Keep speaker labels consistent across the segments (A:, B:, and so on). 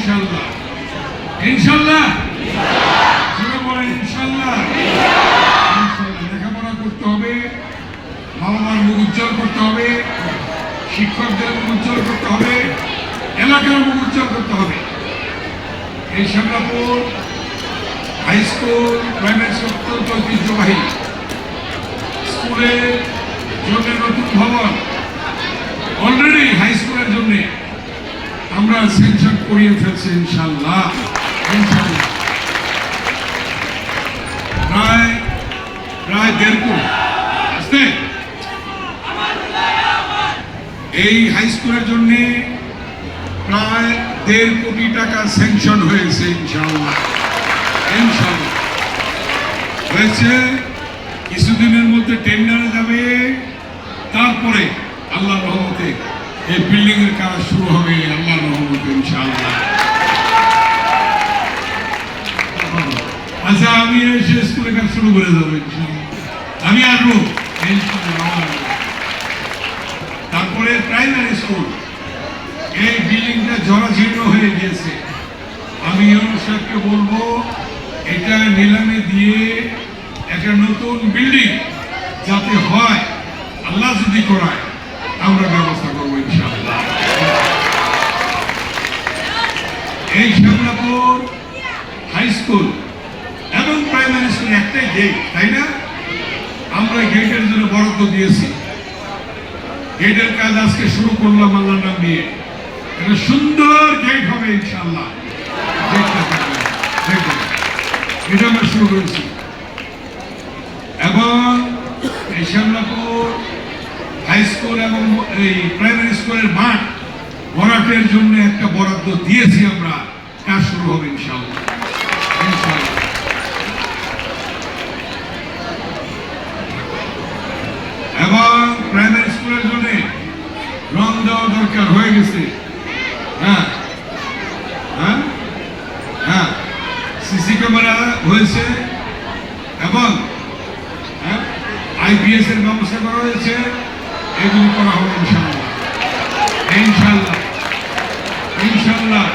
A: ইনশাআল্লাহ? ইনশাআল্লাহ জোরে বলেন ইনশাআল্লাহ। ইনশাআল্লাহ লেখাপড়া করতে হবে, বাবা মার মুখ উজ্জ্বল করতে হবে, শিক্ষকদের মুখ উজ্জ্বল করতে হবে, এলাকার মুখ উজ্জ্বল করতে হবে। এই Shyamlapur high school primary school অত্যন্ত ঐতিহ্যবাহী। স্কুলের জন্য নতুন ভবন অলরেডি হাই স্কুলের জন্য আমরা সেকশন করিয়ে ফেলছি ইনশাআল্লাহ। ইনশাআল্লাহ প্রায় 1.5 কোটি আসতে এই হাই স্কুলের জন্য প্রায় 1.5 কোটি টাকা স্যাংশন হয়েছে ইনশাআল্লাহ। ইনশাআল্লাহ হয়েছে, কিছুদিনের মধ্যে টেন্ডারে যাবে, তারপরে আল্লাহর রহমতে এই বিল্ডিং এর কাজ শুরু হবে আল্লাহর রহমতে ইনশাআল্লাহ। আচ্ছা আমি এসে স্কুলের কাজ শুরু করে যাবো ইনশাআল্লাহ, আমি আসবো ইনশাআল্লাহ। তারপরে প্রাইমারি স্কুল, এই বিল্ডিংটা জরাজীর্ণ হয়ে গিয়েছে। আমি সাহেবকে বলবো এটা নিলামে দিয়ে একটা নতুন বিল্ডিং যাতে হয়, আল্লাহ যদি করায় আমরা ব্যবস্থা করবো ইনশাআল্লাহ। এই শ্যামলাপুর হাই স্কুল এবং প্রাইমারি স্কুল একটাই গেট, তাই না? আমরা গেটের জন্য বরাদ্দ দিয়েছি, গেটের কাজ আজকে শুরু করলাম আল্লাহর নাম নিয়ে। একটা সুন্দর গেট হবে ইনশাআল্লাহ, এটা আমরা শুরু করেছি। এবং এই শ্যামলাপুর হাই স্কুল এবং এই প্রাইমারি স্কুলের মাঠ ভরাটের জন্য একটা বরাদ্দ দিয়েছি আমরা, কাজ শুরু হবে ইনশাআল্লাহ। ইনশাআল্লাহ এবং প্রাইমারি স্কুলের জন্য রং দেওয়া দরকার হয়ে গেছে। হ্যাঁ হ্যাঁ হ্যাঁ সিসি ক্যামেরা হয়েছে এবং আইপিএস এর ব্যবস্থা করা হয়েছে, এগুলি করা হবে ইনশাআল্লাহ। ইনশাআল্লাহ ইনশাআল্লাহ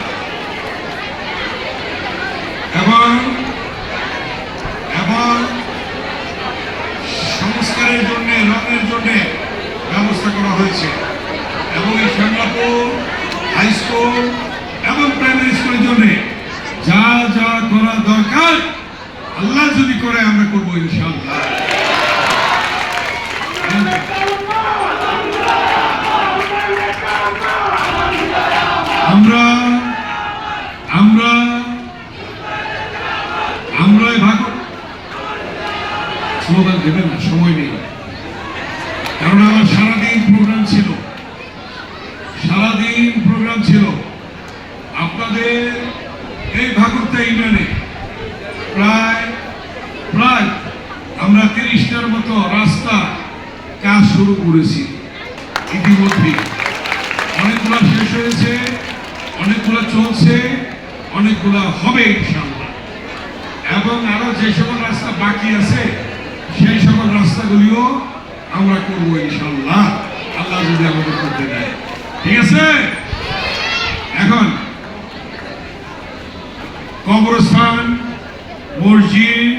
A: এবং এবং সংস্কারের জন্য রঙের জন্য ব্যবস্থা করা হয়েছে। এবং এই শ্যামলাপুর হাই স্কুল এবং প্রাইমারি স্কুলের জন্য যা যা করা দরকার আল্লাহ যদি করে আমরা করবো ইনশাআল্লাহ। আমরা আমরা আমরা ভাগ স্লোগান দেবেন না, সময় নেই, কারণ আমার সারাদিন প্রোগ্রাম ছিল, সারাদিন প্রোগ্রাম ছিল। আপনাদের এই ভাগবতা ইউনিয়নে প্রায় প্রায় আমরা 30টার মতো রাস্তা কাজ শুরু করেছি ইতিমধ্যে। অনেকগুলো শেষ হয়েছে, অনেকগুলো চলছে, অনেকগুলো হবে ইনশাআল্লাহ। এবং আরো যে সকল রাস্তা বাকি আছে সেই সকল রাস্তাগুলিও আমরা করবো ইনশাআল্লাহ, আল্লাহ যদি আমাদের করতে দেয়। ঠিক আছে? এখন কবরস্থান, মসজিদ,